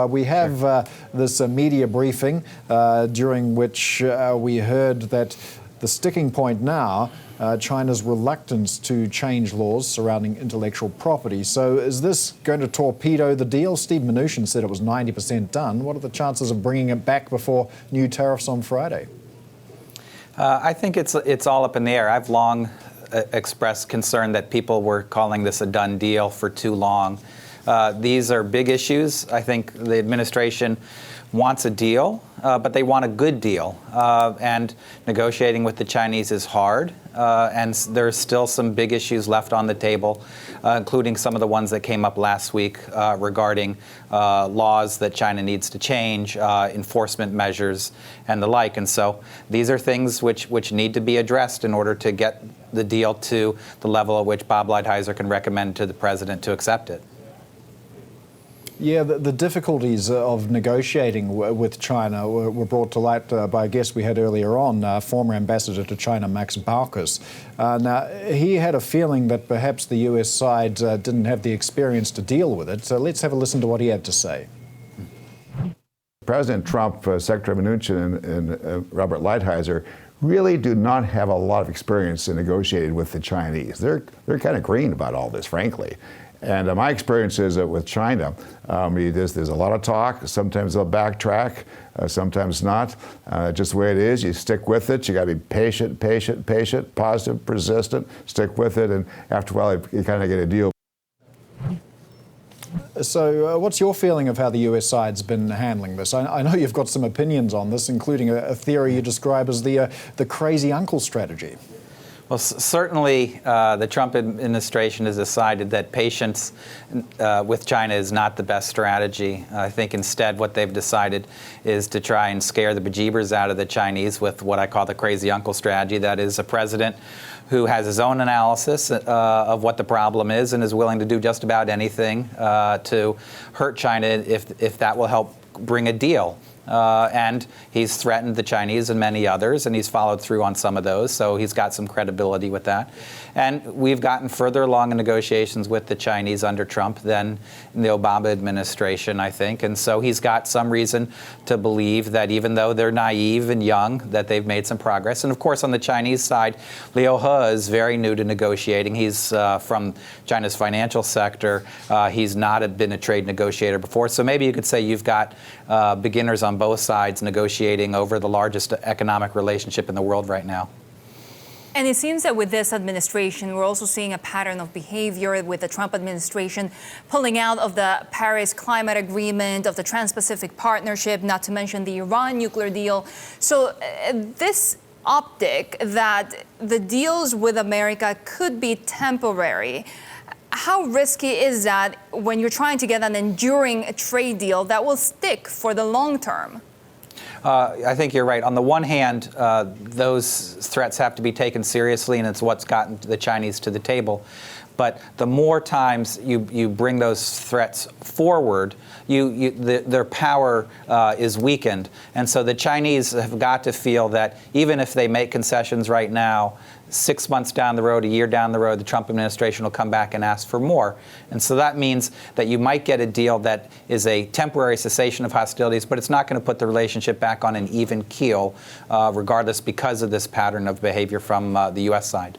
We have this media briefing during which we heard that the sticking point now, China's reluctance to change laws surrounding intellectual property. So is this going to torpedo the deal? Steve Mnuchin said it was 90% done. What are the chances of bringing it back before new tariffs on Friday? I think it's all up in the air. I've long expressed concern that people were calling this a done deal for too long. These are big issues. I think the administration wants a deal, but they want a good deal. And negotiating with the Chinese is hard. And there's still some big issues left on the table, including some of the ones that came up last week regarding laws that China needs to change, enforcement measures, and the like. And so these are things which need to be addressed in order to get the deal to the level at which Bob Lighthizer can recommend to the president to accept it. Yeah, the difficulties of negotiating with China were brought to light by a guest we had earlier on, former ambassador to China, Max Baucus. Now, he had a feeling that perhaps the U.S. side didn't have the experience to deal with it. So let's have a listen to what he had to say. President Trump, Secretary Mnuchin, and Robert Lighthizer really do not have a lot of experience in negotiating with the Chinese. They're kind of green about all this, frankly. And my experience is that with China, there's a lot of talk. Sometimes they'll backtrack, sometimes not. Just the way it is, you stick with it. You got to be patient, positive, persistent, stick with it. And after a while, you kind of get a deal. So what's your feeling of how the U.S. side's been handling this? I know you've got some opinions on this, including a theory you describe as the crazy uncle strategy. Well, certainly the Trump administration has decided that patience with China is not the best strategy. I think instead what they've decided is to try and scare the bejeebers out of the Chinese with what I call the crazy uncle strategy. That is a president who has his own analysis of what the problem is and is willing to do just about anything to hurt China if that will help bring a deal. And he's threatened the Chinese and many others, and he's followed through on some of those, so he's got some credibility with that. And we've gotten further along in negotiations with the Chinese under Trump than in the Obama administration, I think. And so he's got some reason to believe that even though they're naive and young, that they've made some progress. And of course, on the Chinese side, Liu He is very new to negotiating. He's from China's financial sector. He's not been a trade negotiator before. So maybe you could say you've got beginners on both sides negotiating over the largest economic relationship in the world right now. And it seems that with this administration, we're also seeing a pattern of behavior with the Trump administration pulling out of the Paris Climate Agreement, of the Trans-Pacific Partnership, not to mention the Iran nuclear deal. So this optic that the deals with America could be temporary, how risky is that when you're trying to get an enduring trade deal that will stick for the long term? I think you're right. On the one hand, those threats have to be taken seriously, and it's what's gotten the Chinese to the table. But the more times you bring those threats forward, their power is weakened. And so the Chinese have got to feel that even if they make concessions right now, 6 months down the road, a year down the road, the Trump administration will come back and ask for more. And so that means that you might get a deal that is a temporary cessation of hostilities, but it's not going to put the relationship back on an even keel, regardless, because of this pattern of behavior from the U.S. side.